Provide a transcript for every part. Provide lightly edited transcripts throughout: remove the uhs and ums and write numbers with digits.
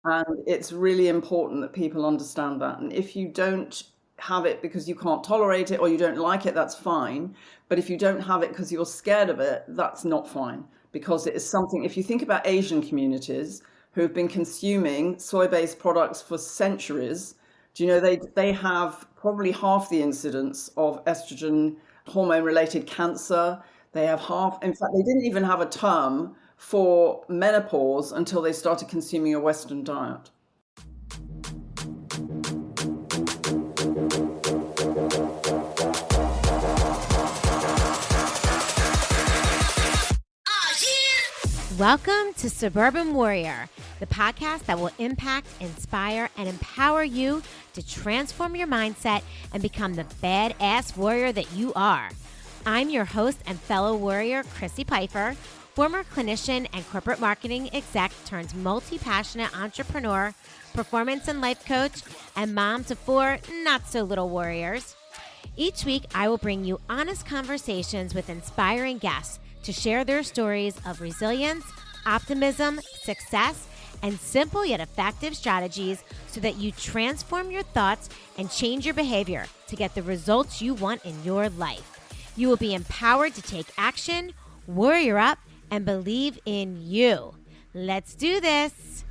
And it's really important that people understand that. And if you don't have it because you can't tolerate it or you don't like it, that's fine. But if you don't have it because you're scared of it, that's not fine. Because it is something, if you think about Asian communities who have been consuming soy-based products for centuries, do you know they have probably half the incidence of estrogen hormone-related cancer. They have half, in fact, they didn't even have a term for menopause until they started consuming a Western diet. Welcome to Suburban Warrior, the podcast that will impact, inspire, and empower you to transform your mindset and become the badass warrior that you are. I'm your host and fellow warrior, Chrissy Pfeiffer, former clinician and corporate marketing exec turned multi-passionate entrepreneur, performance and life coach, and mom to 4 not-so-little warriors. Each week, I will bring you honest conversations with inspiring guests to share their stories of resilience, optimism, success, and simple yet effective strategies so that you transform your thoughts and change your behavior to get the results you want in your life. You will be empowered to take action, warrior up, and believe in you. Let's do this.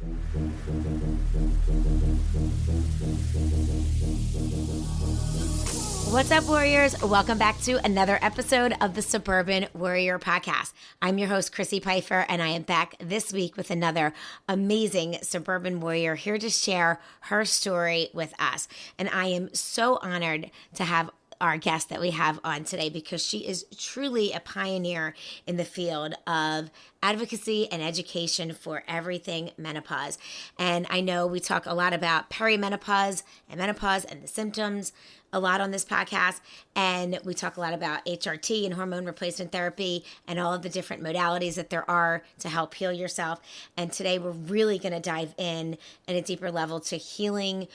What's up, warriors? Welcome back to another episode of the Suburban Warrior Podcast. I'm your host, Chrissy Pfeiffer, and I am back this week with another amazing suburban warrior here to share her story with us. And I am so honored to have our guest that we have on today because she is truly a pioneer in the field of advocacy and education for everything menopause. And I know we talk a lot about perimenopause and menopause and the symptoms a lot on this podcast, and we talk a lot about HRT and hormone replacement therapy and all of the different modalities that there are to help heal yourself. And today we're really going to dive in at a deeper level to healing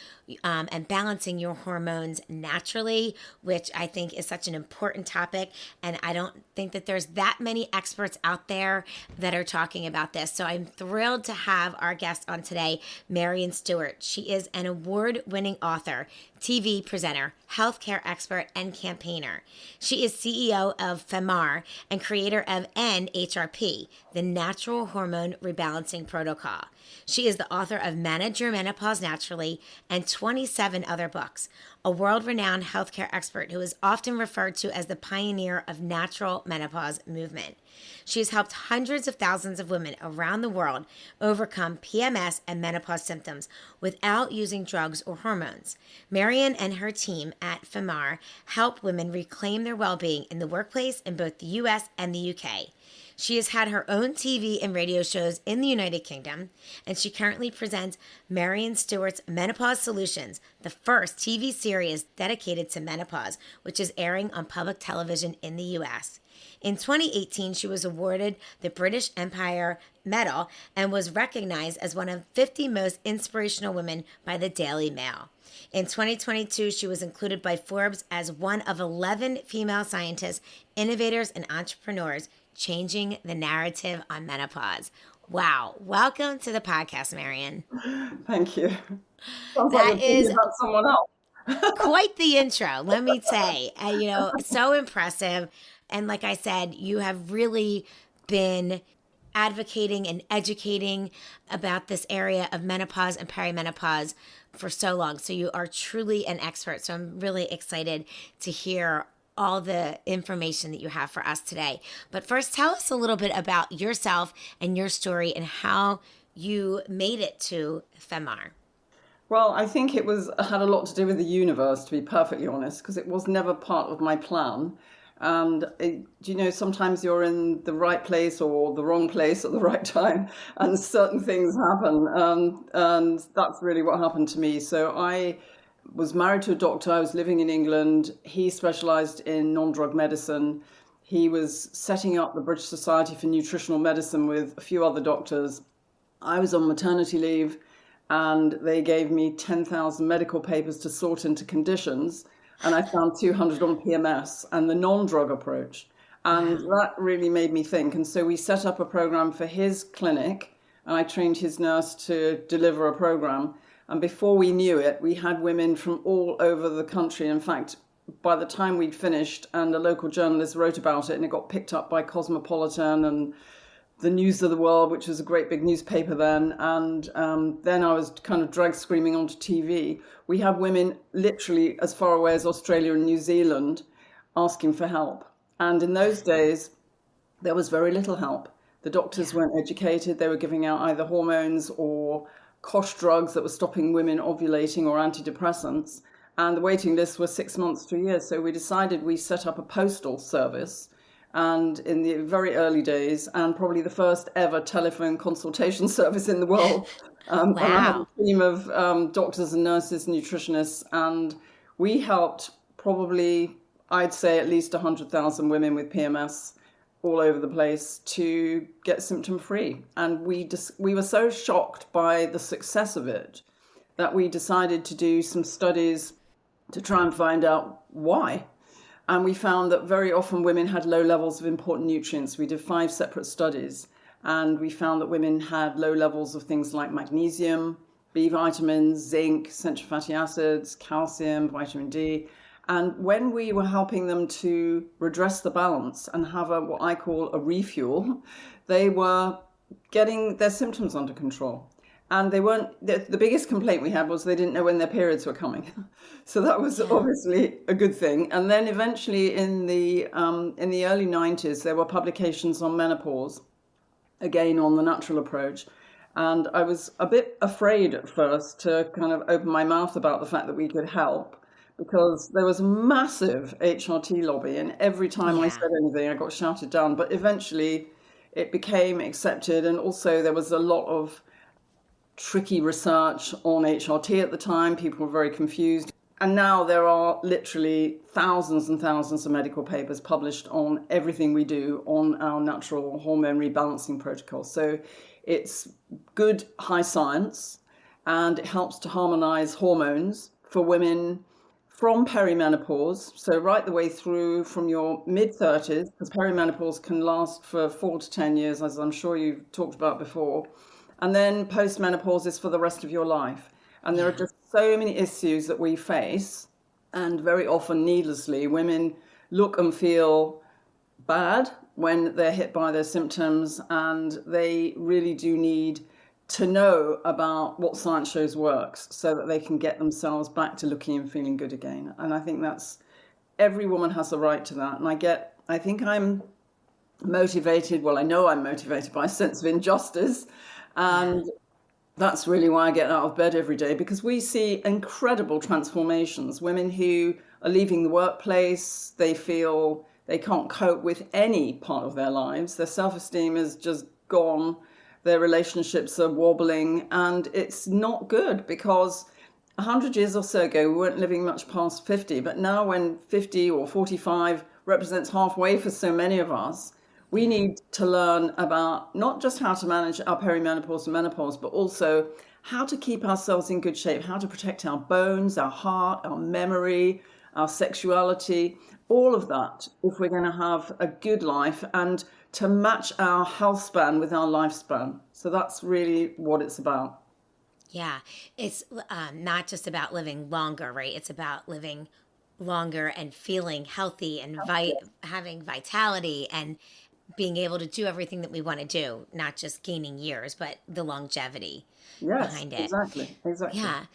and balancing your hormones naturally, which I think is such an important topic. And I don't think that there's that many experts out there that are talking about this. So I'm thrilled to have our guest on today, Maryon Stewart. She is an award-winning author, TV presenter, healthcare expert, and campaigner. She is CEO of Femmar and creator of NHRP, the Natural Hormone Rebalancing Protocol. She is the author of Manage Your Menopause Naturally and 27 other books, a world-renowned healthcare expert who is often referred to as the pioneer of natural menopause movement. She has helped hundreds of thousands of women around the world overcome PMS and menopause symptoms without using drugs or hormones. Maryon and her team at Femmar help women reclaim their well-being in the workplace in both the U.S. and the U.K. She has had her own TV and radio shows in the United Kingdom, and she currently presents Maryon Stewart's Menopause Solutions, the first TV series dedicated to menopause, which is airing on public television in the U.S. In 2018, she was awarded the British Empire Medal and was recognized as one of 50 most inspirational women by the Daily Mail. In 2022, she was included by Forbes as one of 11 female scientists, innovators, and entrepreneurs changing the narrative on menopause. Wow. Welcome to the podcast, Maryon. Thank you. Sounds That like you're is about someone else. quite the intro, let me say. So impressive. And like I said, you have really been advocating and educating about this area of menopause and perimenopause for so long. So you are truly an expert. So I'm really excited to hear all the information that you have for us today. But first, tell us a little bit about yourself and your story and how you made it to Femmar. Well, I think had a lot to do with the universe, to be perfectly honest, because it was never part of my plan. And sometimes you're in the right place or the wrong place at the right time, and certain things happen. And that's really what happened to me. So I was married to a doctor. I was living in England. He specialized in non-drug medicine. He was setting up the British Society for Nutritional Medicine with a few other doctors. I was on maternity leave, and they gave me 10,000 medical papers to sort into conditions. And I found 200 on PMS and the non-drug approach. And that really made me think. And so we set up a program for his clinic and I trained his nurse to deliver a program. And before we knew it, we had women from all over the country. In fact, by the time we'd finished and a local journalist wrote about it and it got picked up by Cosmopolitan and the News of the World, which was a great big newspaper then, and then I was kind of dragged screaming onto TV. We had women literally as far away as Australia and New Zealand asking for help. And in those days, there was very little help. The doctors weren't educated. They were giving out either hormones or cosh drugs that were stopping women ovulating or antidepressants. And the waiting lists were 6 months to a year. So we decided we set up a postal service. And in the very early days, and probably the first ever telephone consultation service in the world. And I had a team of doctors and nurses, nutritionists, and we helped probably, I'd say, at least 100,000 women with PMS all over the place to get symptom free. And we were so shocked by the success of it that we decided to do some studies to try and find out why. And we found that very often women had low levels of important nutrients. We did 5 separate studies, and we found that women had low levels of things like magnesium, B vitamins, zinc, essential fatty acids, calcium, vitamin D. And when we were helping them to redress the balance and have what I call a refuel, they were getting their symptoms under control. And they weren't, the biggest complaint we had was they didn't know when their periods were coming. So that was obviously a good thing. And then eventually in the early 90s, there were publications on menopause, again on the natural approach. And I was a bit afraid at first to kind of open my mouth about the fact that we could help, because there was a massive HRT lobby. And every time I said anything, I got shouted down. But eventually it became accepted. And also there was a lot of tricky research on HRT at the time. People were very confused. And now there are literally thousands and thousands of medical papers published on everything we do on our natural hormone rebalancing protocol. So it's good high science, and it helps to harmonize hormones for women from perimenopause, so right the way through from your mid-30s, because perimenopause can last for 4 to 10 years, as I'm sure you've talked about before. And then post-menopause is for the rest of your life. And there are just so many issues that we face. And very often, needlessly, women look and feel bad when they're hit by their symptoms. And they really do need to know about what science shows works so that they can get themselves back to looking and feeling good again. And I think every woman has a right to that. And I think I'm motivated. Well, I know I'm motivated by a sense of injustice. And that's really why I get out of bed every day, because we see incredible transformations. Women who are leaving the workplace, they feel they can't cope with any part of their lives. Their self-esteem is just gone. Their relationships are wobbling. And it's not good, because 100 years or so ago, we weren't living much past 50. But now when 50 or 45 represents halfway for so many of us, we need to learn about not just how to manage our perimenopause and menopause, but also how to keep ourselves in good shape, how to protect our bones, our heart, our memory, our sexuality, all of that, if we're going to have a good life, and to match our health span with our lifespan. So that's really what it's about. Yeah, it's not just about living longer, right? It's about living longer and feeling healthy and having vitality and being able to do everything that we want to do, not just gaining years, but the longevity behind it. Exactly. Yeah.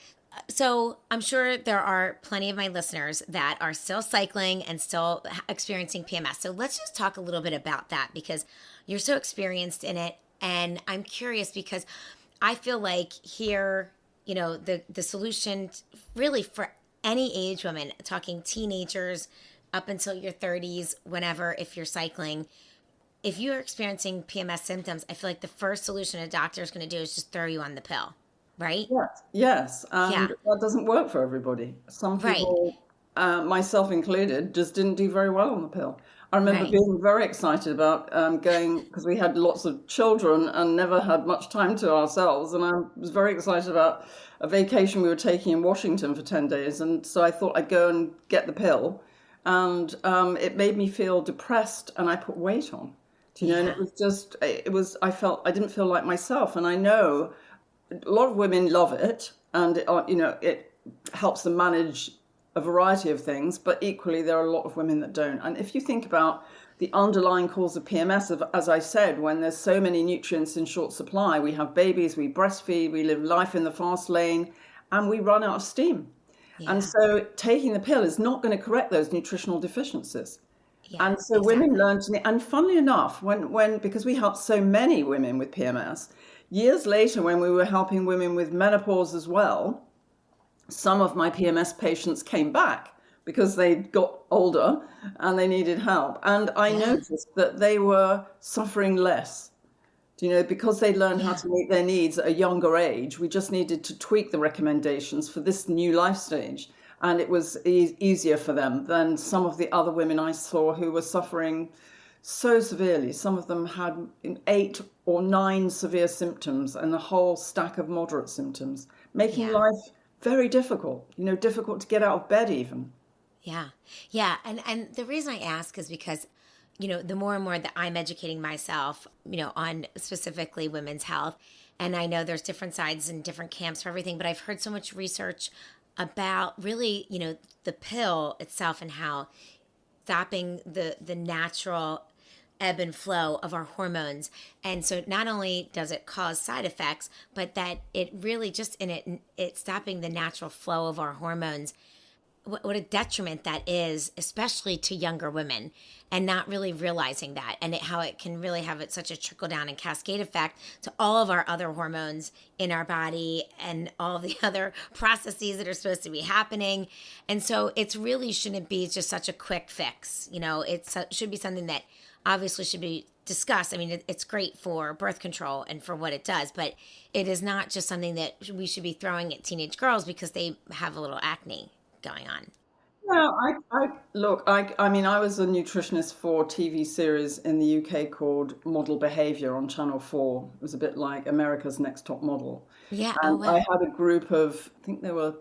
So I'm sure there are plenty of my listeners that are still cycling and still experiencing PMS. So let's just talk a little bit about that, because you're so experienced in it. And I'm curious because I feel like here, the solution really for any age woman, talking teenagers up until your 30s, whenever, if you're cycling, if you're experiencing PMS symptoms, I feel like the first solution a doctor is going to do is just throw you on the pill, right? Yes. And that doesn't work for everybody. Some people, myself included, just didn't do very well on the pill. I remember being very excited about going, because we had lots of children and never had much time to ourselves. And I was very excited about a vacation we were taking in Washington for 10 days. And so I thought I'd go and get the pill. And it made me feel depressed, and I put weight on. Do you know? And Yeah. I didn't feel like myself. And I know a lot of women love it, and it helps them manage a variety of things. But equally, there are a lot of women that don't. And if you think about the underlying cause of PMS, as I said, when there's so many nutrients in short supply, we have babies, we breastfeed, we live life in the fast lane, and we run out of steam. And Yeah. so taking the pill is not going to correct those nutritional deficiencies. Yeah. And so women Exactly. learn to, and funnily enough, because we helped so many women with PMS, years later, when we were helping women with menopause as well, some of my PMS patients came back because they got older and they needed help. And I Yeah. noticed that they were suffering less. Because they learned how Yeah. to meet their needs at a younger age, we just needed to tweak the recommendations for this new life stage. And it was easier for them than some of the other women I saw who were suffering so severely. Some of them had 8 or 9 severe symptoms and a whole stack of moderate symptoms, making Yeah. life very difficult, difficult to get out of bed even. Yeah. Yeah. And the reason I ask is because, the more and more that I'm educating myself, on specifically women's health, and I know there's different sides and different camps for everything, but I've heard so much research about really, the pill itself and how stopping the natural ebb and flow of our hormones. And so not only does it cause side effects, but that it really just it's stopping the natural flow of our hormones. What a detriment that is, especially to younger women, and not really realizing that, and how it can really have such a trickle down and cascade effect to all of our other hormones in our body and all of the other processes that are supposed to be happening. And so it's really shouldn't be just such a quick fix. It should be something that obviously should be discussed. I mean, it's great for birth control and for what it does, but it is not just something that we should be throwing at teenage girls because they have a little acne going on. Well, I mean, I was a nutritionist for a TV series in the UK called Model Behavior on Channel 4. It was a bit like America's Next Top Model. Yeah. Oh, And I wow. had a group of, I think there were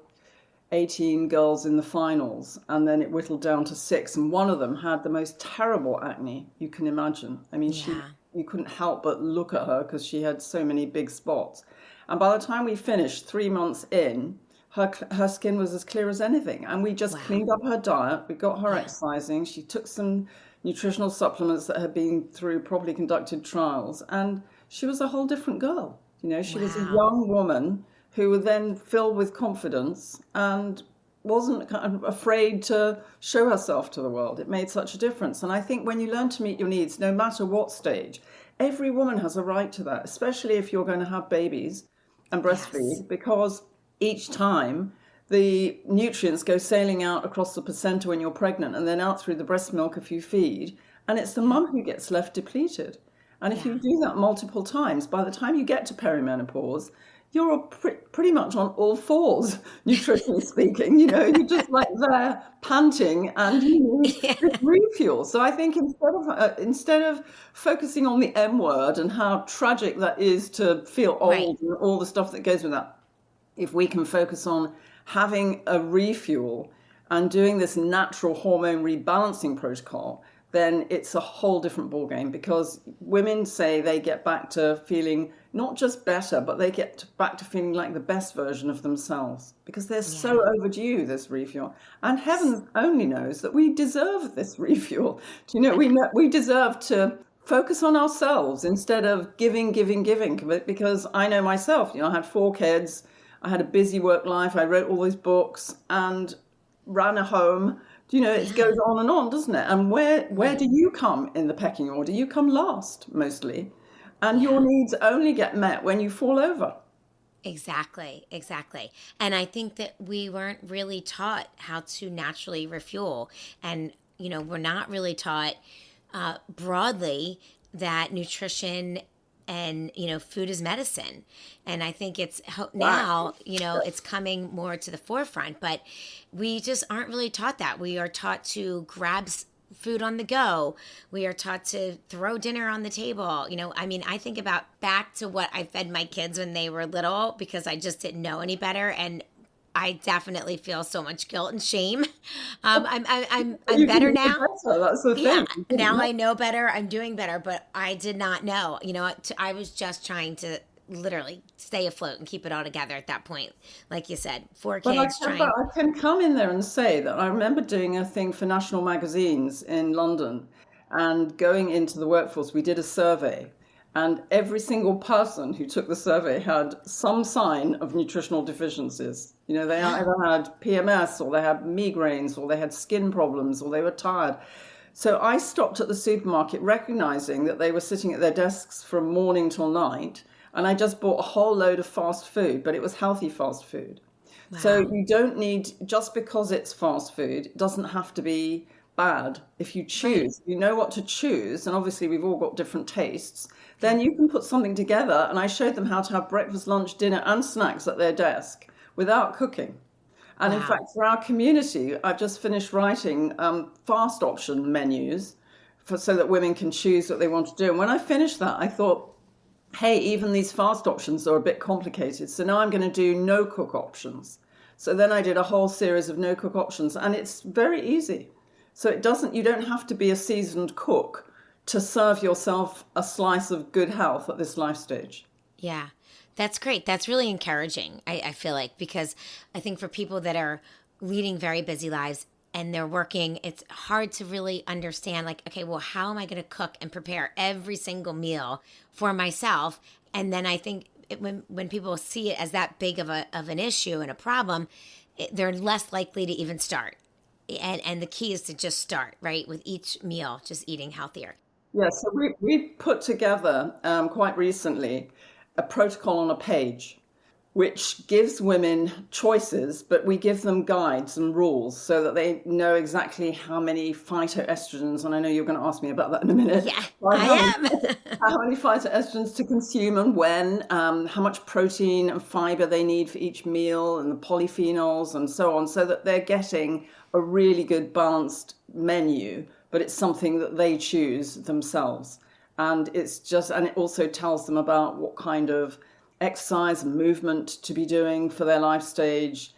18 girls in the finals, and then it whittled down to 6. And one of them had the most terrible acne you can imagine. I mean, Yeah. you couldn't help but look at her because she had so many big spots. And by the time we finished, 3 months in, her skin was as clear as anything. And we just Wow. cleaned up her diet. We got her Yeah. exercising. She took some nutritional supplements that had been through properly conducted trials. And she was a whole different girl. She was a Wow. young woman who were then filled with confidence and wasn't kind of afraid to show herself to the world. It made such a difference. And I think when you learn to meet your needs, no matter what stage, every woman has a right to that, especially if you're going to have babies and Yes. breastfeed, because each time the nutrients go sailing out across the placenta when you're pregnant and then out through the breast milk if you feed. And it's the Yeah. mum who gets left depleted. And if you Yeah. do that multiple times, by the time you get to perimenopause, you're pretty much on all fours, nutritionally speaking. You're just like there panting and you need Yeah. this refuel. So I think instead of focusing on the M word and how tragic that is to feel Right. old and all the stuff that goes with that, if we can focus on having a refuel and doing this natural hormone rebalancing protocol, then it's a whole different ballgame because women say they get back to feeling not just better, but they get back to feeling like the best version of themselves because they're Yeah. so overdue, this refuel. And heaven only knows that we deserve this refuel. Do you we deserve to focus on ourselves instead of giving, giving, giving. Because I know myself, I had 4 kids. I had a busy work life. I wrote all these books and ran a home. It Yeah. goes on and on, doesn't it? And where Right. do you come in the pecking order? You come last, mostly. And your Yeah. needs only get met when you fall over. Exactly. Exactly. And I think that we weren't really taught how to naturally refuel. And, we're not really taught broadly that nutrition and food is medicine. And I think it's now it's coming more to the forefront, but we just aren't really taught that. We are taught to grab food on the go. We are taught to throw dinner on the table. I mean, I think about back to what I fed my kids when they were little because I just didn't know any better. And I definitely feel so much guilt and shame. I'm You can better do now. better. That's the Yeah, thing. You didn't now know. I know better. I'm doing better, but I did not know. I was just trying to literally stay afloat and keep it all together at that point. Like you said, four But kids trying. I can come in there and say that I remember doing a thing for national magazines in London and going into the workforce. We did a survey, and every single person who took the survey had some sign of nutritional deficiencies. They Yeah. either had PMS, or they had migraines, or they had skin problems, or they were tired. So I stopped at the supermarket recognizing that they were sitting at their desks from morning till night, and I just bought a whole load of fast food, but it was healthy fast food. So Wow. you don't need, just because it's fast food, it doesn't have to be bad. If you Right. choose, you know what to choose, and obviously we've all got different tastes, then you can put something together. And I showed them how to have breakfast, lunch, dinner, and snacks at their desk without cooking. And in Wow. fact, for our community, I've just finished writing fast option menus so that women can choose what they want to do. And when I finished that, I thought, hey, even these fast options are a bit complicated. So now I'm going to do no cook options. So then I did a whole series of no cook options, and it's very easy. So you don't have to be a seasoned cook to serve yourself a slice of good health at this life stage. Yeah, that's great. That's really encouraging, I feel like, because I think for people that are leading very busy lives and they're working, it's hard to really understand, like, okay, well, how am I going to cook and prepare every single meal for myself? And then I think when people see it as that big of an issue and a problem, they're less likely to even start. And the key is to just start, right, with each meal, just eating healthier. Yeah, so we put together quite recently a protocol on a page, which gives women choices, but we give them guides and rules so that they know exactly how many phytoestrogens, and I know you're going to ask me about that in a minute, Yeah, right, I am. how many phytoestrogens to consume and when, how much protein and fiber they need for each meal, and the polyphenols and so on, so that they're getting a really good balanced menu, but it's something that they choose themselves. And and it also tells them about what kind of exercise and movement to be doing for their life stage,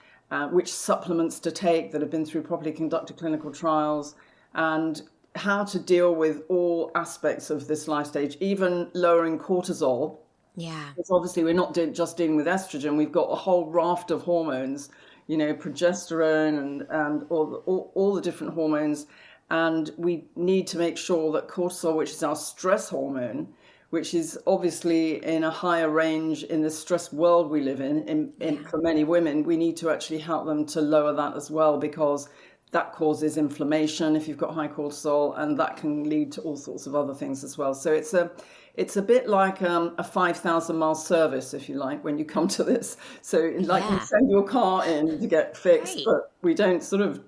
which supplements to take that have been through properly conducted clinical trials, and how to deal with all aspects of this life stage, even lowering cortisol. Yeah. Because obviously we're not just dealing with estrogen, we've got a whole raft of hormones, progesterone and all the different hormones. And we need to make sure that cortisol, which is our stress hormone, which is obviously in a higher range in the stress world we live in Yeah. for many women, we need to actually help them to lower that as well, because that causes inflammation if you've got high cortisol, and that can lead to all sorts of other things as well. So it's a bit like a 5,000-mile service, if you like, when you come to this. So like you Yeah. send your car in to get fixed, Right. but we don't sort of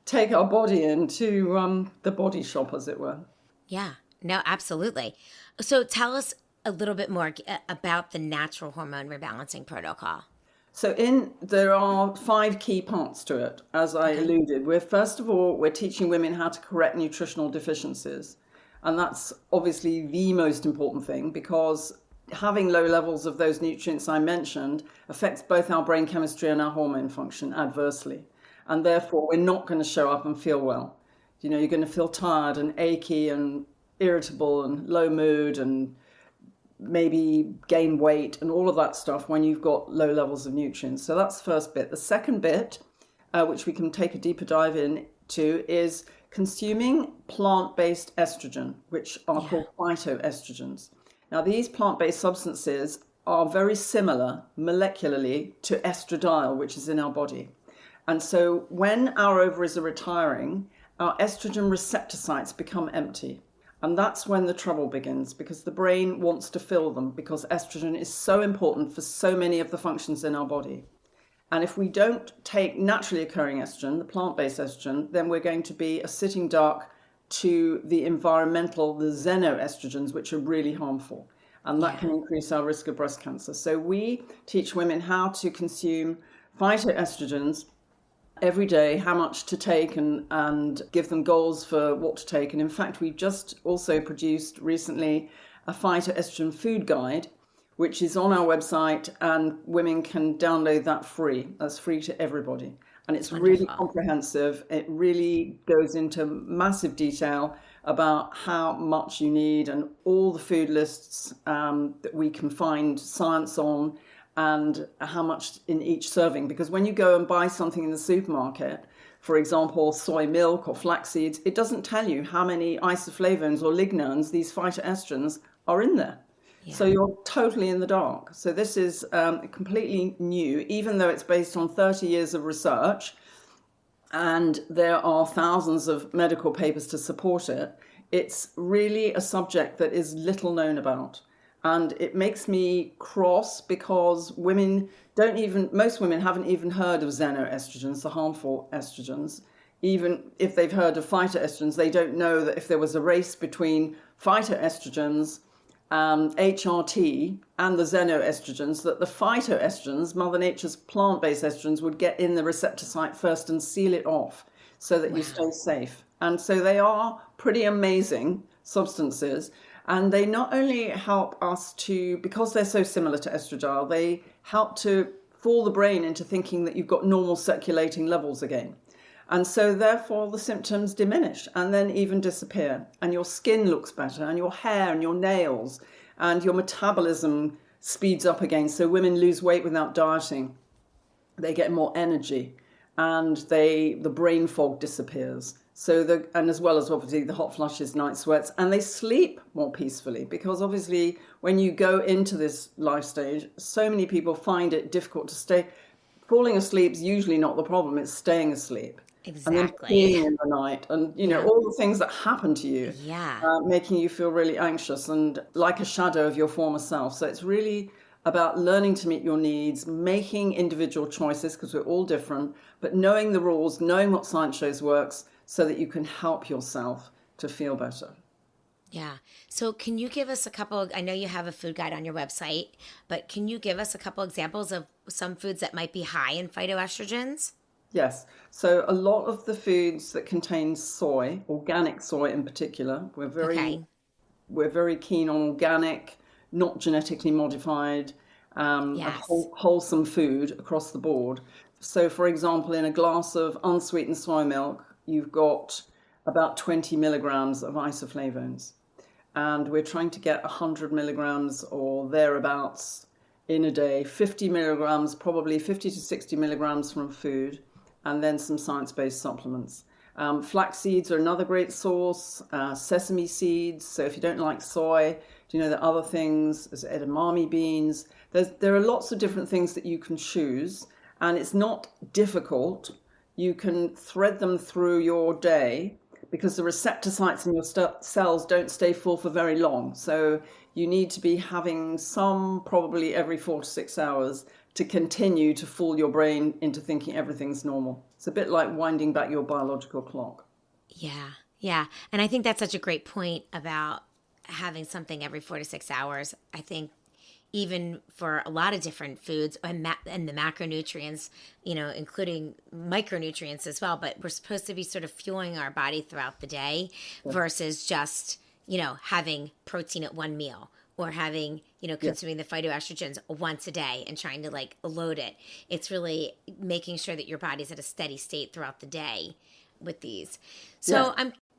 take our body into the body shop, as it were. Yeah, no, absolutely. So tell us a little bit more about the natural hormone rebalancing protocol. So there are 5 key parts to it, as I Okay. alluded. First of all, we're teaching women how to correct nutritional deficiencies. And that's obviously the most important thing, because having low levels of those nutrients I mentioned affects both our brain chemistry and our hormone function adversely. And therefore, we're not going to show up and feel well. You're going to feel tired and achy and irritable and low mood and maybe gain weight and all of that stuff when you've got low levels of nutrients. So that's the first bit. The second bit, which we can take a deeper dive into, is consuming plant-based estrogen, which are Yeah. called phytoestrogens. Now, these plant-based substances are very similar molecularly to estradiol, which is in our body. And so when our ovaries are retiring, our estrogen receptor sites become empty. And that's when the trouble begins, because the brain wants to fill them, because estrogen is so important for so many of the functions in our body. And if we don't take naturally occurring estrogen, the plant-based estrogen, then we're going to be a sitting duck to the environmental, the xenoestrogens, which are really harmful. And that Yeah. can increase our risk of breast cancer. So we teach women how to consume phytoestrogens every day, how much to take, and give them goals for what to take. And in fact, we've just also produced recently a phytoestrogen food guide, which is on our website, and women can download that free. That's free to everybody. And it's really Wonderful. comprehensive. It really goes into massive detail about how much you need and all the food lists that we can find science on, and how much in each serving. Because when you go and buy something in the supermarket, for example, soy milk or flax seeds, it doesn't tell you how many isoflavones or lignones, these phytoestrogens, are in there. So Yeah. you're totally in the dark. So this is completely new, even though it's based on 30 years of research and there are thousands of medical papers to support it. It's really a subject that is little known about. And it makes me cross because most women haven't even heard of xenoestrogens, the harmful estrogens. Even if they've heard of phytoestrogens, they don't know that if there was a race between phytoestrogens, HRT, and the xenoestrogens, that the phytoestrogens, Mother Nature's plant-based estrogens, would get in the receptor site first and seal it off so that you stay Wow. safe. And so they are pretty amazing substances. And they not only help us to, because they're so similar to estradiol, they help to fool the brain into thinking that you've got normal circulating levels again. And so therefore the symptoms diminish and then even disappear. And your skin looks better, and your hair and your nails, and your metabolism speeds up again. So women lose weight without dieting. They get more energy, and the brain fog disappears. And as well as obviously the hot flushes, night sweats, and they sleep more peacefully, because obviously when you go into this life stage, so many people find it difficult to stay. Falling asleep is usually not the problem, it's staying asleep. And then Exactly. peeing in the night, and Yeah. all the things that happen to you, Yeah. making you feel really anxious and like a shadow of your former self. So it's really about learning to meet your needs, making individual choices because we're all different, but knowing the rules, knowing what science shows works, so that you can help yourself to feel better. Yeah. So can you give us a couple, I know you have a food guide on your website, but can you give us a couple examples of some foods that might be high in phytoestrogens? Yes. So a lot of the foods that contain soy, organic soy in particular, Okay. we're very keen on organic, not genetically modified, and Yes. wholesome food across the board. So, for example, in a glass of unsweetened soy milk, you've got about 20 milligrams of isoflavones. And we're trying to get 100 milligrams or thereabouts in a day, 50 milligrams, probably 50 to 60 milligrams from food, and then some science-based supplements. Flax seeds are another great source, sesame seeds. So if you don't like soy, do you know the other things? There's edamame beans. There are lots of different things that you can choose, and it's not difficult. You can thread them through your day because the receptor sites in your cells don't stay full for very long. So you need to be having some probably every 4 to 6 hours to continue to fool your brain into thinking everything's normal. It's a bit like winding back your biological clock. Yeah. Yeah. And I think that's such a great point about having something every 4 to 6 hours. I think even for a lot of different foods and the macronutrients, including micronutrients as well, but we're supposed to be sort of fueling our body throughout the day Yeah. versus just, having protein at one meal or having, Yeah. consuming the phytoestrogens once a day and trying to like load it. It's really making sure that your body's at a steady state throughout the day with these. Yes. So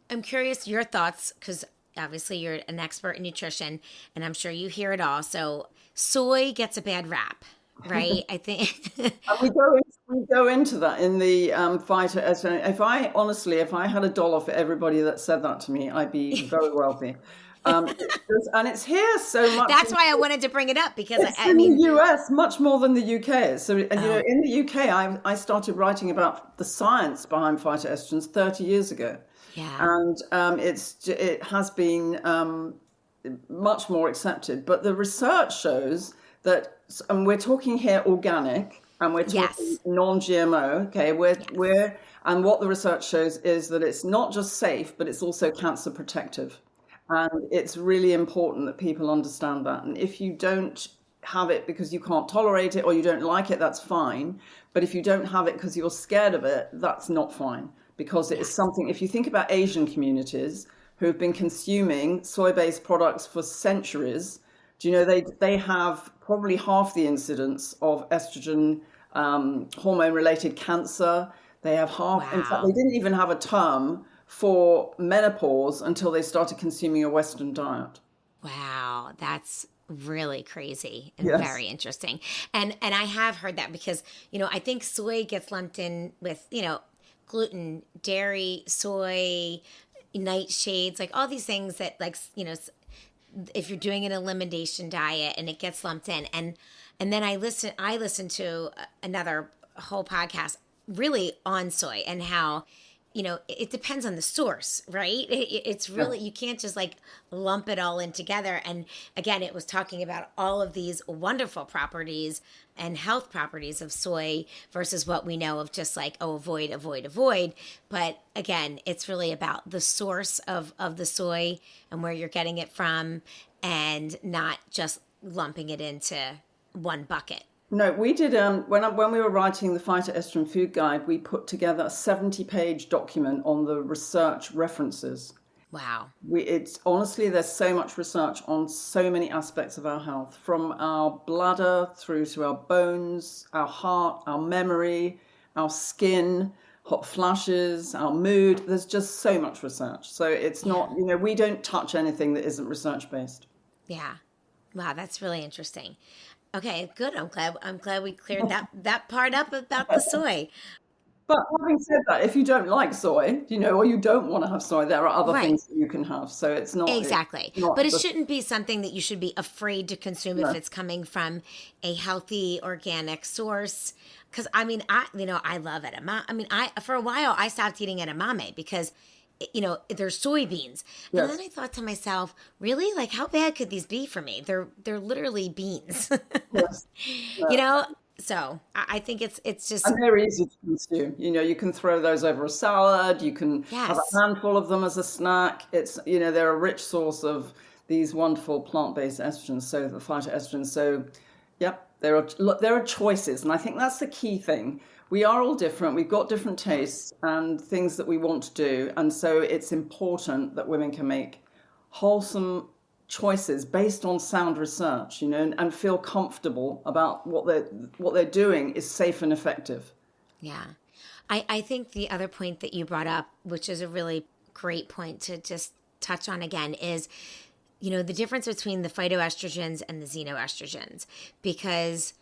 I'm curious your thoughts because obviously you're an expert in nutrition and I'm sure you hear it all. So soy gets a bad rap, right? I think. And we go into that in the fighter. If I had $1 for everybody that said that to me, I'd be very wealthy. And it's here so much. That's why I wanted to bring it up because It's I in the mean, US much more than the UK. So, and oh, in the UK, I started writing about the science behind phytoestrogens 30 years ago. yeah, And it has been much more accepted. But the research shows that, and we're talking here organic, and we're talking yes, non-GMO. Okay, yes, and what the research shows is that it's not just safe, but it's also cancer protective. And it's really important that people understand that. And if you don't have it because you can't tolerate it or you don't like it, that's fine. But if you don't have it because you're scared of it, that's not fine. Because it is yes, something, if you think about Asian communities who have been consuming soy-based products for centuries, Do you know they have probably half the incidence of estrogen hormone related cancer. They have half, in fact, they Wow. didn't even have a term for menopause until they started consuming a Western diet. Wow, that's really crazy and Yes. very interesting. And I have heard that because, I think soy gets lumped in with, gluten, dairy, soy, nightshades, like all these things that like, if you're doing an elimination diet and it gets lumped in. And then I listened to another whole podcast really on soy and how it depends on the source, right? It's really, Yes. you can't just like lump it all in together. And again, it was talking about all of these wonderful properties and health properties of soy versus what we know of just like, oh, avoid, avoid, avoid. But again, it's really about the source of the soy and where you're getting it from, and not just lumping it into one bucket. No, we did when we were writing the phytoestrogen food guide, we put together a 70-page document on the research references. Wow. It's honestly, there's so much research on so many aspects of our health, from our bladder through to our bones, our heart, our memory, our skin, hot flashes, our mood. There's just so much research. So it's Yeah. not, we don't touch anything that isn't research based. Yeah. Wow, that's really interesting. Okay, good. I'm glad we cleared that part up about the soy. But having said that, if you don't like soy, or you don't want to have soy, there are other Right. things that you can have. So it's Exactly. But not it the, shouldn't be something that you should be afraid to consume if no, it's coming from a healthy organic source. Cuz I love edamame. I mean, I for a while I stopped eating edamame because there's soybeans. And then yes, I thought to myself, really? Like how bad could these be for me? They're literally beans. yes. you No. know? So, I think it's just And they're easy to consume. You can throw those over a salad. You can have a yes. handful of them as a snack. They're a rich source of these wonderful plant-based estrogens, so the phytoestrogens. So, yep, there are choices, and I think that's the key thing. We are all different. We've got different Yes. tastes and things that we want to do, and so it's important that women can make wholesome choices based on sound research, and feel comfortable about what they're doing is safe and effective. Yeah. I think the other point that you brought up, which is a really great point to just touch on again, is, the difference between the phytoestrogens and the xenoestrogens, because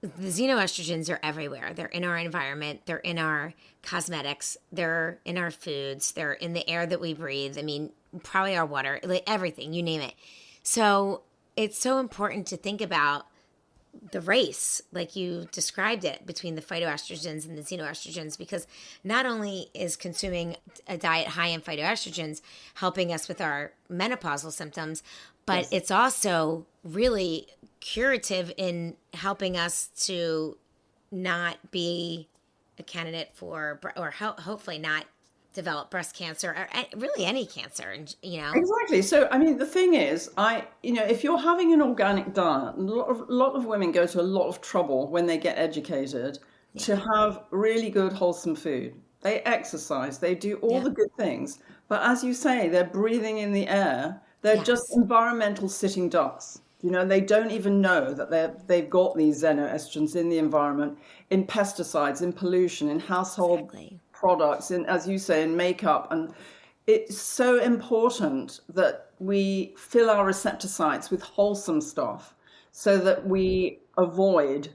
the xenoestrogens are everywhere. They're in our environment, they're in our cosmetics, they're in our foods, they're in the air that we breathe. I mean, probably our water, like everything, you name it. So it's so important to think about the race, like you described it, between the phytoestrogens and the xenoestrogens, because not only is consuming a diet high in phytoestrogens helping us with our menopausal symptoms, but Yes. it's also really curative in helping us to not be a candidate for, or hopefully not develop breast cancer or really any cancer. Exactly. So, I mean, the thing is, if you're having an organic diet, a lot of women go to a lot of trouble when they get educated to Yeah. have really good, wholesome food. They exercise, they do all Yep. the good things. But as you say, they're breathing in the air. They're just Yes. environmental sitting ducks. They don't even know that they've got these xenoestrogens in the environment, in pesticides, in pollution, in household Exactly. products, in, as you say, in makeup. And it's so important that we fill our receptor sites with wholesome stuff so that we avoid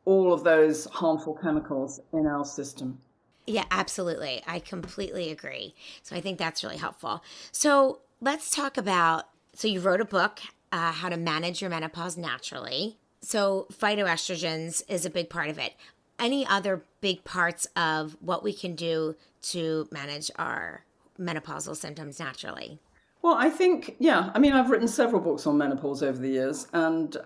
all of those harmful chemicals in our system. Yeah, absolutely. I completely agree. So I think that's really helpful. So let's talk about. So you wrote a book, How to Manage Your Menopause Naturally. So phytoestrogens is a big part of it. Any other big parts of what we can do to manage our menopausal symptoms naturally? Well, I think, yeah, I mean, I've written several books on menopause over the years, and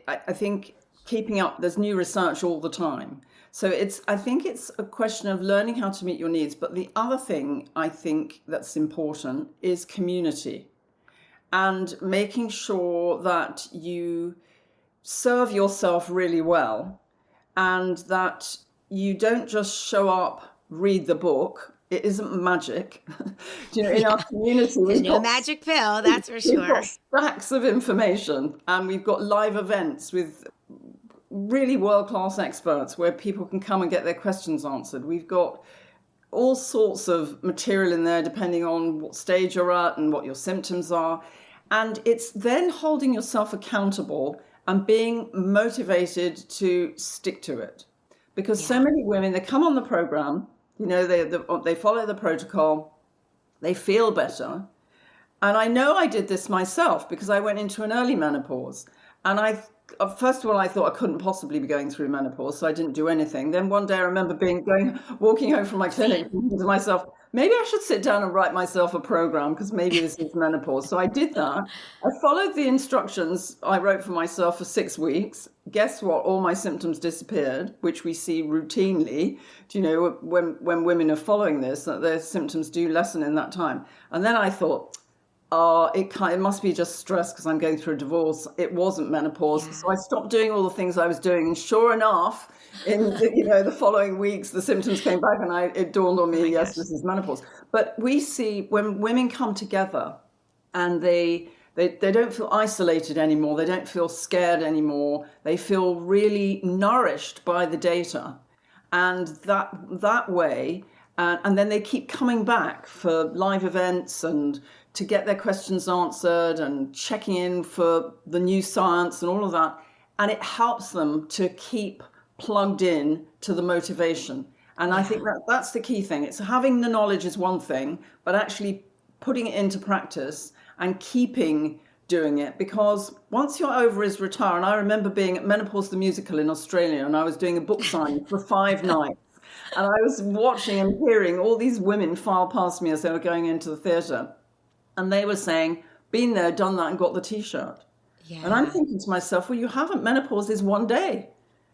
I think keeping up, there's new research all the time. So I think it's a question of learning how to meet your needs. But the other thing I think that's important is community and making sure that you serve yourself really well and that you don't just show up, read the book, It isn't magic. Do you know, in our community, There's no magic pill, that's for we've sure. got stacks of information, and we've got live events with really world-class experts where people can come and get their questions answered. We've got all sorts of material in there depending on what stage you're at and what your symptoms are. And it's then holding yourself accountable and being motivated to stick to it. Because so Yeah. many women, they come on the program, you know, they follow the protocol, they feel better. And I know I did this myself because I went into an early menopause. And first of all, I thought I couldn't possibly be going through menopause, so I didn't do anything. Then one day I remember walking home from my clinic, thinking to myself, maybe I should sit down and write myself a program because maybe this is menopause. So I did that. I followed the instructions I wrote for myself for 6 weeks. Guess what? All my symptoms disappeared, which we see routinely. Do you know, when women are following this, that their symptoms do lessen in that time. And then I thought, it must be just stress because I'm going through a divorce. It wasn't menopause. Yeah. So I stopped doing all the things I was doing. And sure enough, in the following weeks, the symptoms came back and it dawned on me, yes, this is menopause. But we see when women come together and they don't feel isolated anymore. They don't feel scared anymore. They feel really nourished by the data. And that way, and then they keep coming back for live events and to get their questions answered and checking in for the new science and all of that. And it helps them to keep plugged in to the motivation. And I think that's the key thing. It's having the knowledge is one thing, but actually putting it into practice and keeping doing it, because once your ovaries retire, and I remember being at Menopause the Musical in Australia, and I was doing a book signing for 5 nights, and I was watching and hearing all these women file past me as they were going into the theatre, and they were saying, been there, done that, and got the T-shirt. Yeah. And I'm thinking to myself, well, you haven't. Menopause is one day.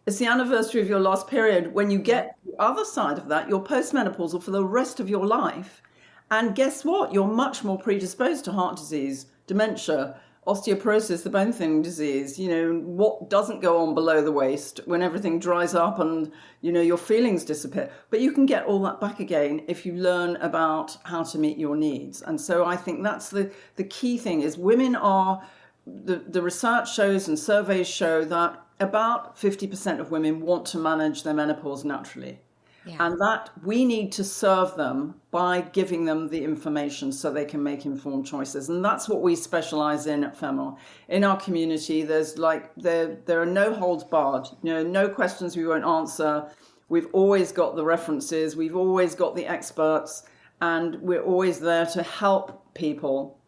It's the anniversary of your last period. When you get the other side of that, you're postmenopausal for the rest of your life. And guess what? You're much more predisposed to heart disease, dementia, osteoporosis, the bone thinning disease, what doesn't go on below the waist when everything dries up and, your feelings disappear. But you can get all that back again if you learn about how to meet your needs. And so I think that's the key thing is women are, the research shows and surveys show that about 50% of women want to manage their menopause naturally. Yeah. And that we need to serve them by giving them the information so they can make informed choices. And that's what we specialize in at Femmar. In our community, there's there are no holds barred, no questions we won't answer. We've always got the references, we've always got the experts, and we're always there to help people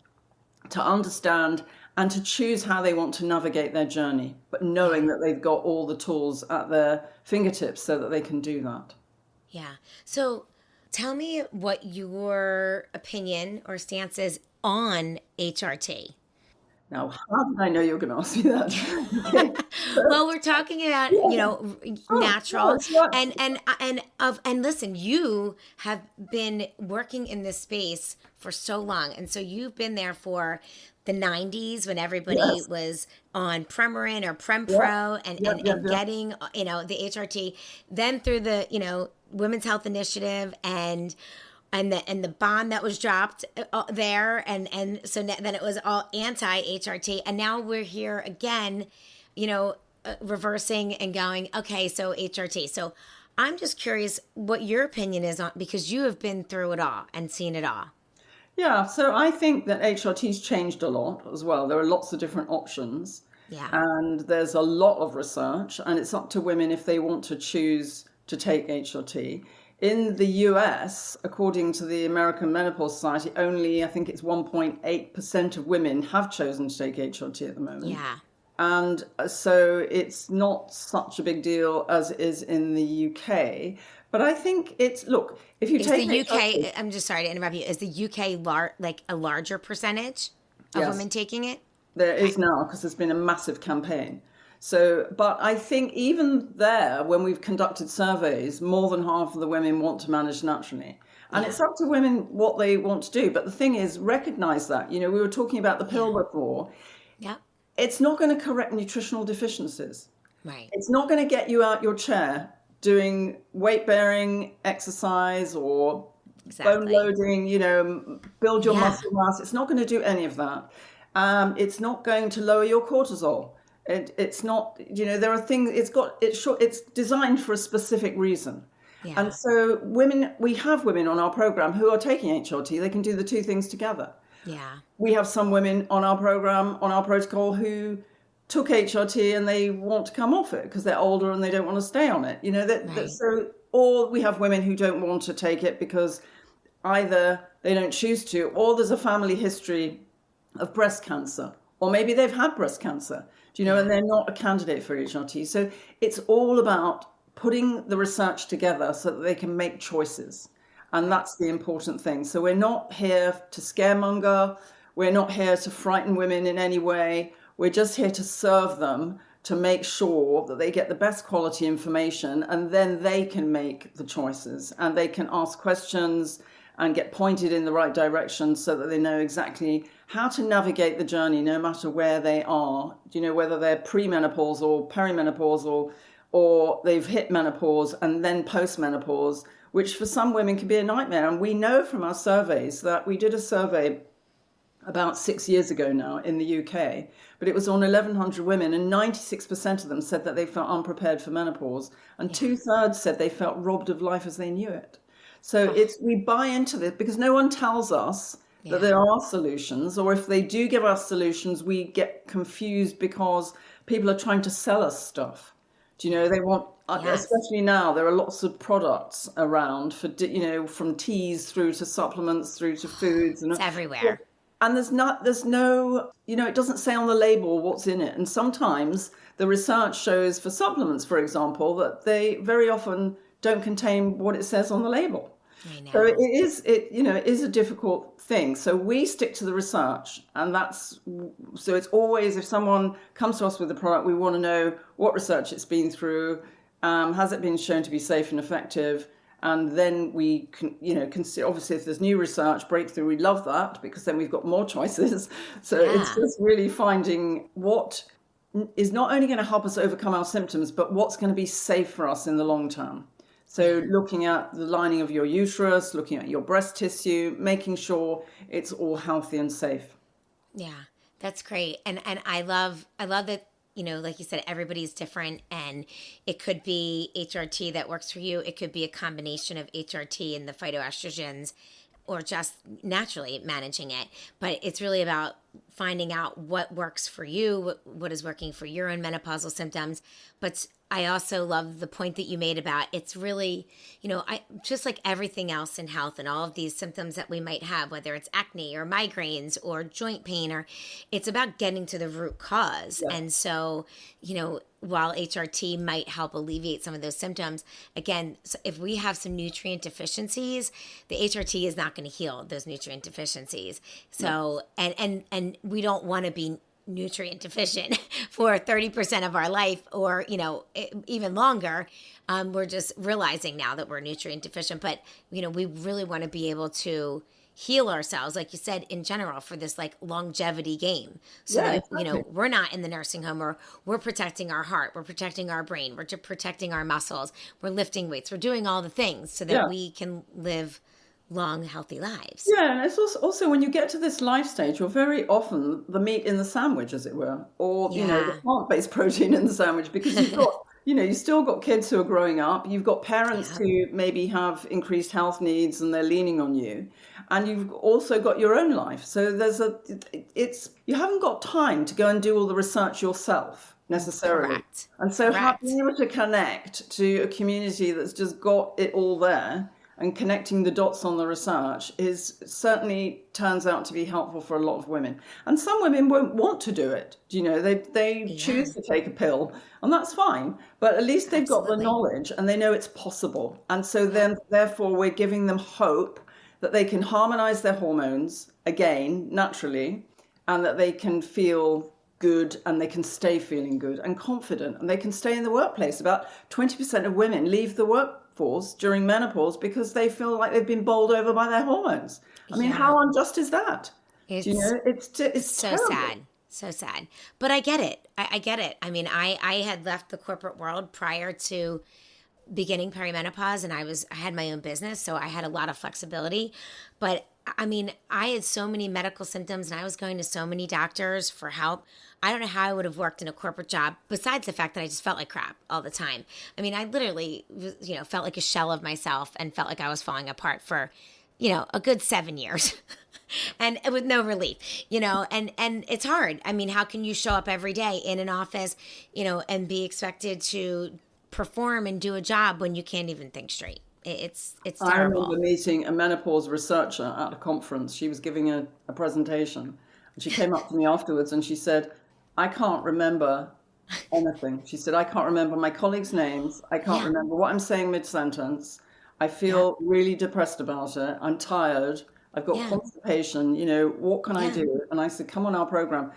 to understand and to choose how they want to navigate their journey, but knowing that they've got all the tools at their fingertips so that they can do that. Yeah. So tell me what your opinion or stance is on HRT. Now, how did I know you were going to ask me that? Okay. Well, we're talking about, natural and listen, you have been working in this space for so long. And so you've been there for the 90s when everybody was on Premarin or Prempro and getting, the HRT, then through the, Women's Health Initiative and the bomb that was dropped there. And so then it was all anti-HRT. And now we're here again, reversing and going, okay, so HRT. So I'm just curious what your opinion is on, because you have been through it all and seen it all. Yeah, so I think that HRT's changed a lot as well. There are lots of different options. Yeah. And there's a lot of research, and it's up to women if they want to choose to take HRT. In the US, according to the American Menopause Society, only I think it's 1.8% of women have chosen to take HRT at the moment. Yeah. And so it's not such a big deal as it is in the UK. But I think look, if you take the HRT, UK, I'm just sorry to interrupt you, is the UK like a larger percentage of women taking it? There is now, because there's been a massive campaign. So, but I think even there, when we've conducted surveys, more than half of the women want to manage naturally. And it's up to women what they want to do. But the thing is, recognize that. We were talking about the pill before. Yeah. It's not going to correct nutritional deficiencies. Right. It's not going to get you out your chair doing weight-bearing exercise or bone Exactly. loading, build your Yeah. muscle mass. It's not going to do any of that. It's not going to lower your cortisol. It's not, there are things, it's designed for a specific reason. And Yeah. so we have women on our program who are taking HRT. They can do the two things together. Yeah. We have some women on our program, on our protocol, who took HRT and they want to come off it because they're older and they don't want to stay on it. Right. So, or we have women who don't want to take it because either they don't choose to, or there's a family history of breast cancer, or maybe they've had breast cancer, and Yeah. they're not a candidate for HRT. So it's all about putting the research together so that they can make choices. And Right. that's the important thing. So we're not here to scaremonger. We're not here to frighten women in any way. We're just here to serve them, to make sure that they get the best quality information, and then they can make the choices and they can ask questions and get pointed in the right direction so that they know exactly how to navigate the journey no matter where they are, whether they're premenopausal or perimenopausal or they've hit menopause and then postmenopause, which for some women can be a nightmare. And we know from our surveys that we did a survey about 6 years ago now in the UK, but it was on 1,100 women, and 96% of them said that they felt unprepared for menopause, and Yeah. two-thirds said they felt robbed of life as they knew it. So Oh, we buy into this because no one tells us that yeah. there are solutions, or if they do give us solutions, we get confused because people are trying to sell us stuff. Yeah. They want, Yes. especially now, there are lots of products around for, from teas through to supplements through to foods, It's everywhere. and there's no, it doesn't say on the label what's in it. And sometimes the research shows for supplements, for example, that they very often don't contain what it says on the label. I So know. it is a difficult thing. So we stick to the research, and so it's always, if someone comes to us with a product, we want to know what research it's been through, has it been shown to be safe and effective, and then we can, consider, obviously, if there's new research breakthrough, we love that because then we've got more choices. So it's Yeah. just really finding what is not only going to help us overcome our symptoms, but what's going to be safe for us in the long term. So Yeah. looking at the lining of your uterus, looking at your breast tissue, making sure it's all healthy and safe. Yeah, that's great. And I love that, like you said, everybody's different and it could be HRT that works for you. It could be a combination of HRT and the phytoestrogens or just naturally managing it. But it's really about finding out what works for you, what is working for your own menopausal symptoms. But I also love the point that you made about it's really, I just like everything else in health and all of these symptoms that we might have, whether it's acne or migraines or joint pain, or it's about getting to the root cause. Yeah. And so, while HRT might help alleviate some of those symptoms, again, so if we have some nutrient deficiencies, the HRT is not going to heal those nutrient deficiencies. So, and we don't want to be nutrient deficient for 30% of our life or, even longer. We're just realizing now that we're nutrient deficient, but, we really want to be able to heal ourselves, like you said, in general for this like longevity game so Yeah, that, exactly. we're not in the nursing home or we're protecting our heart, we're protecting our brain, we're protecting our muscles, we're lifting weights, we're doing all the things so that Yeah. we can live long, healthy lives. Yeah, and it's also when you get to this life stage, you're very often the meat in the sandwich, as it were, or the Yeah. plant-based protein in the sandwich, because you've got, you still got kids who are growing up, you've got parents Yeah. who maybe have increased health needs and they're leaning on you, and you've also got your own life. So you haven't got time to go and do all the research yourself necessarily. Correct. And so Correct. being able to connect to a community that's just got it all there and connecting the dots on the research is certainly turns out to be helpful for a lot of women. And some women won't want to do it. They Yeah. choose to take a pill, and that's fine. But at least they've got the Absolutely. knowledge and they know it's possible. And so Yep. then therefore we're giving them hope that they can harmonize their hormones again naturally, and that they can feel good and they can stay feeling good and confident and they can stay in the workplace. About 20% of women leave the workforce during menopause because they feel like they've been bowled over by their hormones. I mean, Yeah. how unjust is that? It's It's so terrible. sad. So sad. But I get it. I get it. I mean, I had left the corporate world prior to beginning perimenopause, and I had my own business, so I had a lot of flexibility. But I mean, I had so many medical symptoms and I was going to so many doctors for help. I don't know how I would have worked in a corporate job besides the fact that I just felt like crap all the time. I mean, I literally, felt like a shell of myself and felt like I was falling apart for, a good 7 years. And with no relief, and it's hard. I mean, how can you show up every day in an office, and be expected to perform and do a job when you can't even think straight? It's I terrible. remember meeting a menopause researcher at a conference. She was giving a presentation, and she came up to me afterwards and she said, I can't remember anything. She said, I can't remember my colleagues' names. I can't Yeah, remember what I'm saying mid-sentence. I yeah, feel really depressed about it. I'm tired. I've got yeah, constipation. What can I yeah. do? And I said, come on our program.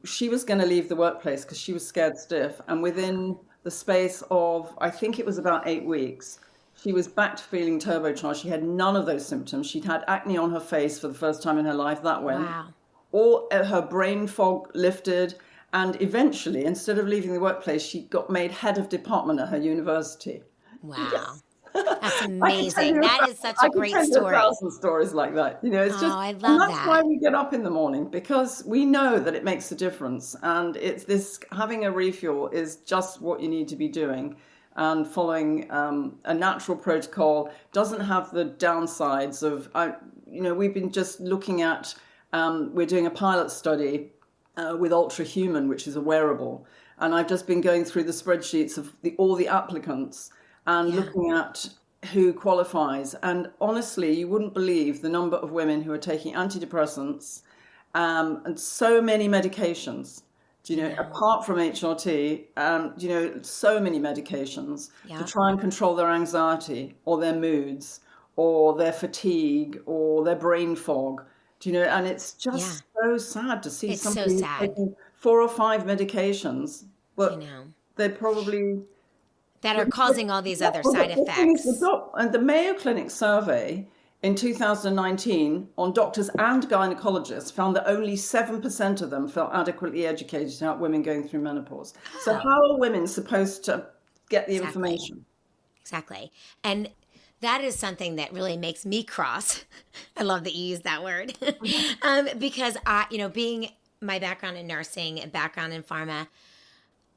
She was going to leave the workplace because she was scared stiff. And within the space of, I think it was about 8 weeks, she was back to feeling turbocharged. She had none of those symptoms. She'd had acne on her face for the first time in her life. That went. Wow. All her brain fog lifted. And eventually, instead of leaving the workplace, she got made head of department at her university. Wow. Yes. That's I could tell amazing. you, That is such a I could great tell you a story. thousand stories like that. It's Oh, just, I and love that's why that. we get up in the morning because we know that it makes a difference. And it's this having a refuel is just what you need to be doing. And following a natural protocol doesn't have the downsides of, we've been just looking at, we're doing a pilot study with Ultra Human, which is a wearable. And I've just been going through the spreadsheets of all the applicants and Yeah. looking at who qualifies. And honestly, you wouldn't believe the number of women who are taking antidepressants and so many medications. I know. Apart from HRT, so many medications to Yeah. try and control their anxiety or their moods or their fatigue or their brain fog. And it's Yeah. just so sad to see It's so somebody who's sad. taking 4 or 5 medications, I but know. they probably That the, are causing all these yeah, other well, side the thing is, effects. and the Mayo Clinic survey in 2019 on doctors and gynecologists found that only 7% of them felt adequately educated about women going through menopause. So Oh, how are women supposed to get the exactly. information? Exactly. And that is something that really makes me cross. I love that you use that word. Because being my background in nursing and background in pharma,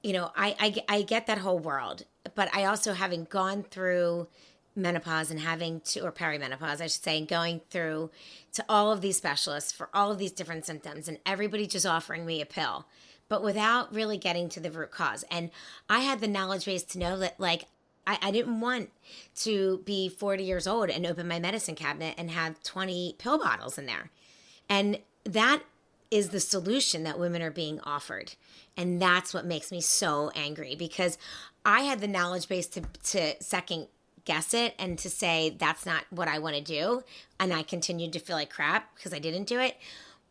I get that whole world, but I also, having gone through menopause and or perimenopause, I should say, and going through to all of these specialists for all of these different symptoms, and everybody just offering me a pill, but without really getting to the root cause. And I had the knowledge base to know that, like, I didn't want to be 40 years old and open my medicine cabinet and have 20 pill bottles in there. And that is the solution that women are being offered. And that's what makes me so angry, because I had the knowledge base to second guess it and to say that's not what I want to do. And I continued to feel like crap because I didn't do it.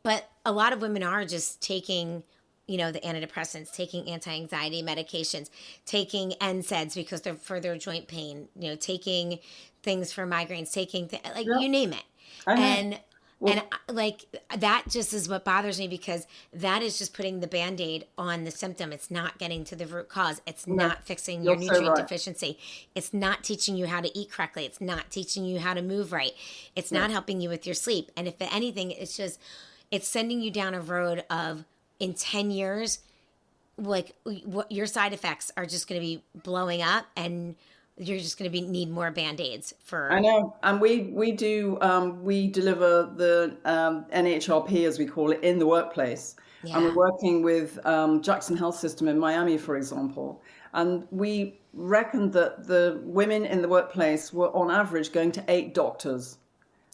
But a lot of women are just taking, the antidepressants, taking anti-anxiety medications, taking NSAIDs because they're for their joint pain, taking things for migraines, taking like, Yeah, you name it. I know. And Well, like, that just is what bothers me, because that is just putting the band-aid on the symptom. It's not getting to the root cause. It's no, not fixing your you're so nutrient right. deficiency. It's not teaching you how to eat correctly. It's not teaching you how to move right. It's Yeah. not helping you with your sleep. And if anything, it's sending you down a road of, in 10 years, like, what your side effects are just going to be blowing up, and you're just going to need more band-aids I for. know, and we deliver the NHRP, as we call it, in the workplace, and we're Yeah. working with Jackson Health System in Miami, for example, and we reckoned that the women in the workplace were on average going to 8 doctors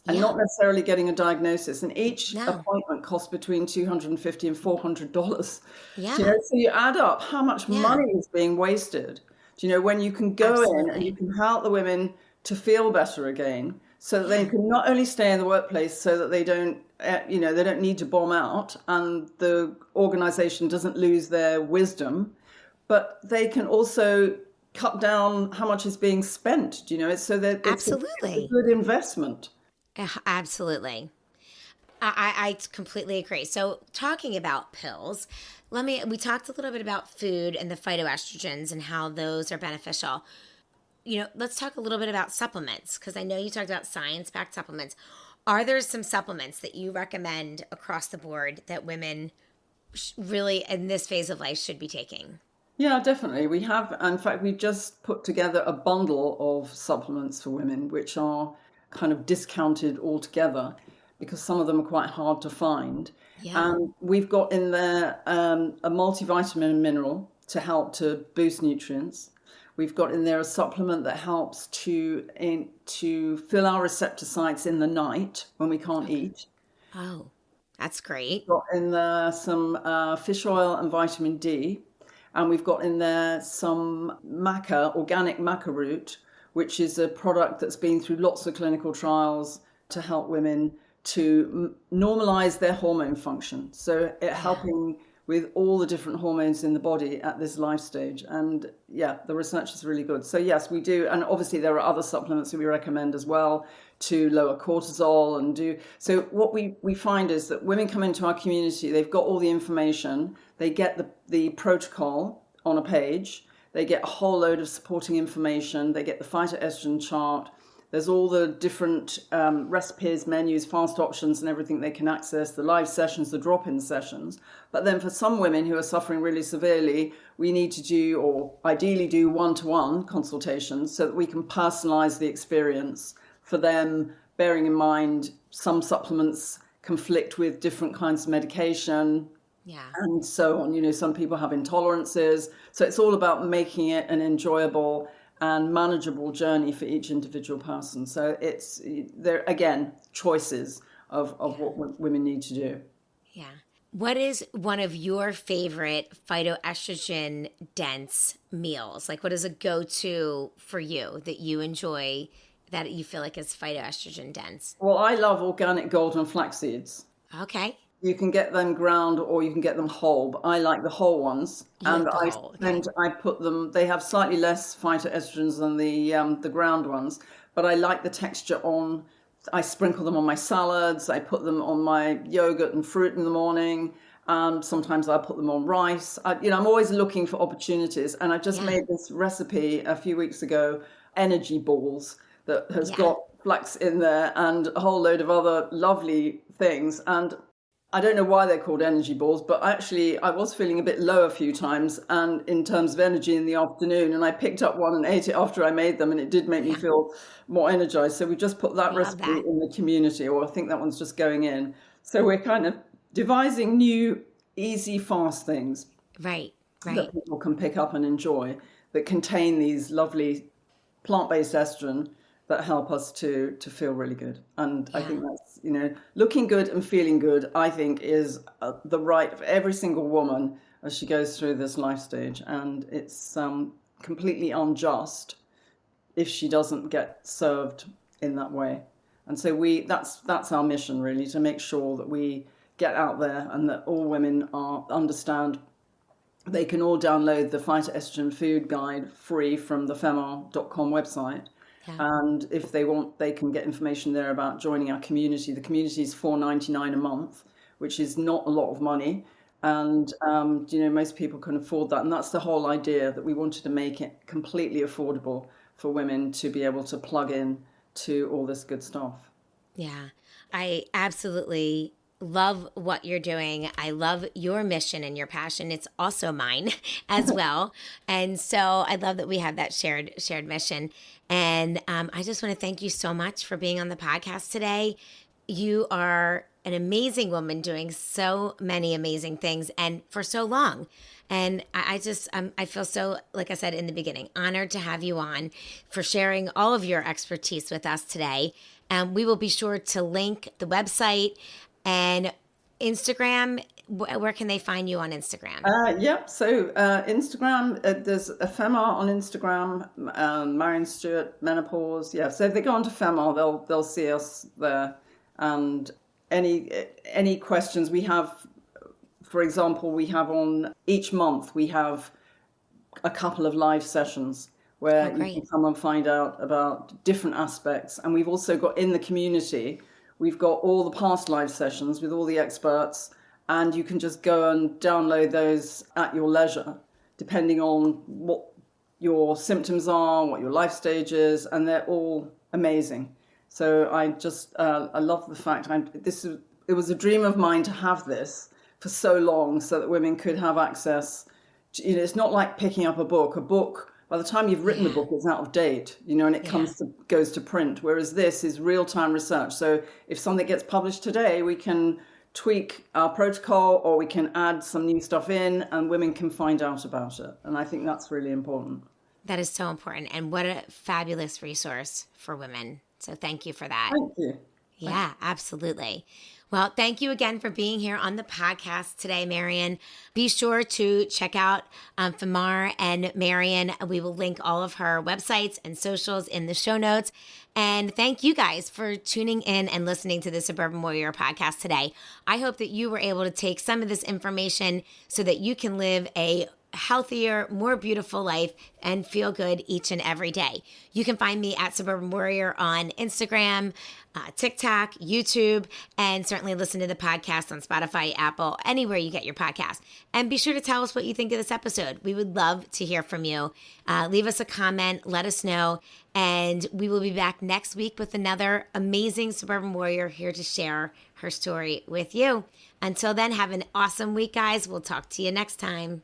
and Yeah. not necessarily getting a diagnosis, and each No. appointment costs between $250 and $400. Yeah. So you add up how much Yeah. money is being wasted. When you can go in and you Absolutely. can help the women to feel better again, so that they Yeah. can not only stay in the workplace, so that they don't need to bomb out, and the organization doesn't lose their wisdom, but they can also cut down how much is being spent. It's so that it's a Absolutely. good investment. Absolutely. I completely agree. So, talking about pills, we talked a little bit about food and the phytoestrogens and how those are beneficial. let's talk a little bit about supplements, because I know you talked about science-backed supplements. Are there some supplements that you recommend across the board that women really in this phase of life should be taking? Yeah, definitely. We have, in fact, we just put together a bundle of supplements for women, which are kind of discounted altogether because some of them are quite hard to find. Yeah. And we've got in there a multivitamin and mineral to help to boost nutrients. We've got in there a supplement that helps to fill our receptor sites in the night when we can't eat. Oh, that's great. Got in there some fish oil and vitamin D, and we've got in there some maca, organic maca root, which is a product that's been through lots of clinical trials to help women to normalize their hormone function. So it helping with all the different hormones in the body at this life stage. And yeah, the research is really good. So yes, we do. And obviously there are other supplements that we recommend as well to lower cortisol and do. So what we find is that women come into our community, they've got all the information, they get the protocol on a page, they get a whole load of supporting information, they get the phytoestrogen chart. There's all the different recipes, menus, fast options and everything they can access, the live sessions, the drop-in sessions. But then for some women who are suffering really severely, we need to do, or ideally do, one-to-one consultations so that we can personalize the experience for them, bearing in mind some supplements conflict with different kinds of medication. Yeah. And so on. Some people have intolerances. So it's all about making it an enjoyable and manageable journey for each individual person. So it's there again, choices of what women need to do. Yeah. What is one of your favorite phytoestrogen dense meals? Like what is a go-to for you that you enjoy that you feel like is phytoestrogen dense? Well, I love organic golden flax seeds. Okay. You can get them ground or you can get them whole, but I like the whole ones. You like the whole, okay. I put them, they have slightly less phytoestrogens than the ground ones, but I like the texture I sprinkle them on my salads, I put them on my yogurt and fruit in the morning. Sometimes I put them on rice. I'm always looking for opportunities. And I just made this recipe a few weeks ago, energy balls, that has got flax in there and a whole load of other lovely things. And I don't know why they're called energy balls, but actually I was feeling a bit low a few times and in terms of energy in the afternoon, and I picked up one and ate it after I made them, and it did make me feel more energized. So we just put that recipe in the community, or I think that one's just going in. So we're kind of devising new, easy, fast things Right. that people can pick up and enjoy that contain these lovely plant-based estrogen that help us to feel really good. And I think that's, looking good and feeling good, I think is the right of every single woman as she goes through this life stage. And it's completely unjust if she doesn't get served in that way. And so that's our mission, really, to make sure that we get out there and that all women understand. They can all download the Phytoestrogen Food Guide free from the femmar.com website. And if they want, they can get information there about joining our community. The community is $4.99 a month, which is not a lot of money. And, most people can afford that. And that's the whole idea, that we wanted to make it completely affordable for women to be able to plug in to all this good stuff. Yeah, I absolutely love what you're doing. I love your mission and your passion. It's also mine as well. And so I love that we have that shared mission. And I just want to thank you so much for being on the podcast today. You are an amazing woman doing so many amazing things and for so long. And I feel so, like I said in the beginning, honored to have you on, for sharing all of your expertise with us today. We will be sure to link the website and Instagram. Where can they find you on Instagram? So Instagram, there's a Femmar on Instagram, Maryon Stewart, Menopause. Yeah, so if they go onto Femmar, they'll see us there. And any questions we have, for example, we have on each month, we have a couple of live sessions where you can come and find out about different aspects. And we've also got in the community, we've got all the past live sessions with all the experts, and you can just go and download those at your leisure, depending on what your symptoms are, what your life stage is, and they're all amazing. So I love the fact it was a dream of mine to have this for so long, so that women could have access. It's not like picking up a book. A book, by the time you've written the book, it's out of date, and it goes to print. Whereas this is real-time research. So if something gets published today, we can tweak our protocol, or we can add some new stuff in, and women can find out about it. And I think that's really important. That is so important. And what a fabulous resource for women. So thank you for that. Thank you. Yeah, absolutely. Well, thank you again for being here on the podcast today, Maryon. Be sure to check out Femmar and Maryon. We will link all of her websites and socials in the show notes. And thank you guys for tuning in and listening to the Suburban Warrior podcast today. I hope that you were able to take some of this information so that you can live a healthier, more beautiful life and feel good each and every day. You can find me at Suburban Warrior on Instagram, TikTok, YouTube, and certainly listen to the podcast on Spotify, Apple, anywhere you get your podcast. And be sure to tell us what you think of this episode. We would love to hear from you. Leave us a comment, let us know, and we will be back next week with another amazing Suburban Warrior here to share her story with you. Until then, have an awesome week, guys. We'll talk to you next time.